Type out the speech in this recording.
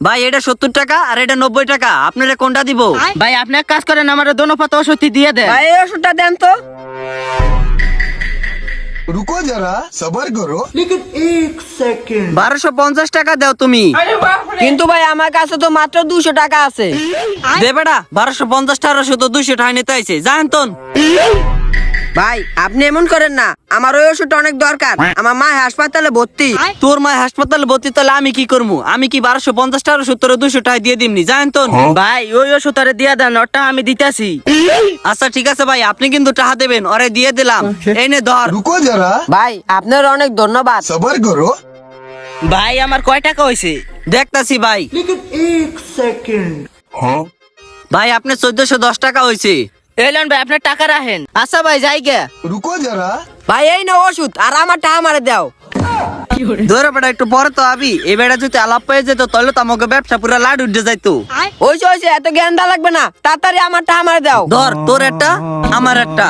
ভাই এটা 70 টাকা আর এটা 90 টাকা, আপনারা কোনটা দিব? ভাই আপনি এক কাজ করেন, আমার দোনো পাতা ওষুধ দিয়ে দেন। ভাই এই ওষুধটা দেন তো। रुको जरा सबर करो। 1250 টাকা দাও তুমি। কিন্তু ভাই আমার কাছে তো মাত্র 200 টাকা আছে। দে বেটা, 1250 টাকা শুধু 200 টাকা নিতে আইছে, জানেন তো? ভাই আপনি এমন করেন না, আমার ওই ওষুধটা অনেক দরকার, আমার মা হাসপাতালে ভর্তি। তোর মা হাসপাতালে ভর্তি, তাহলে আমি কি করবো? আমি কি 1250 টাকা ওষুধ তোর 200 টাকা দিয়ে দিমনি, জানেন তো? ভাই ওই ওষুধ আরে দিয়ে দেন, ওটা আমি দিতেছি। আচ্ছা ঠিক আছে ভাই, আপনি কিন্তু টাকা দেবেন, ওরে দিয়ে দিলাম। এই নে ধর। रुको जरा ভাই আপনার অনেক ধন্যবাদ। सबर करो। ভাই আমার কয় টাকা হয়েছে? দেখতাছি ভাই। ভাই আপনি 1410 টাকা হয়েছে। এলেন ভাই, আপনার টাকা রাখেন। আচ্ছা ভাই যাই গে। रुको जरा ভাই এই না ওষুধ, আর আমার টাকা আমারে দাও। ধরে বেটা একটু পরে তো আবি, এই বেটা যদি আলাপ পেয়ে যেত তাহলে তো আমাকে ব্যবসা পুরো লাড উঠে যাইতো। ওইসে এত জ্ঞান দা লাগবে না, তাড়াতাড়ি আমার টাকা আমারে দাও। ধর তোর একটা, আমার একটা।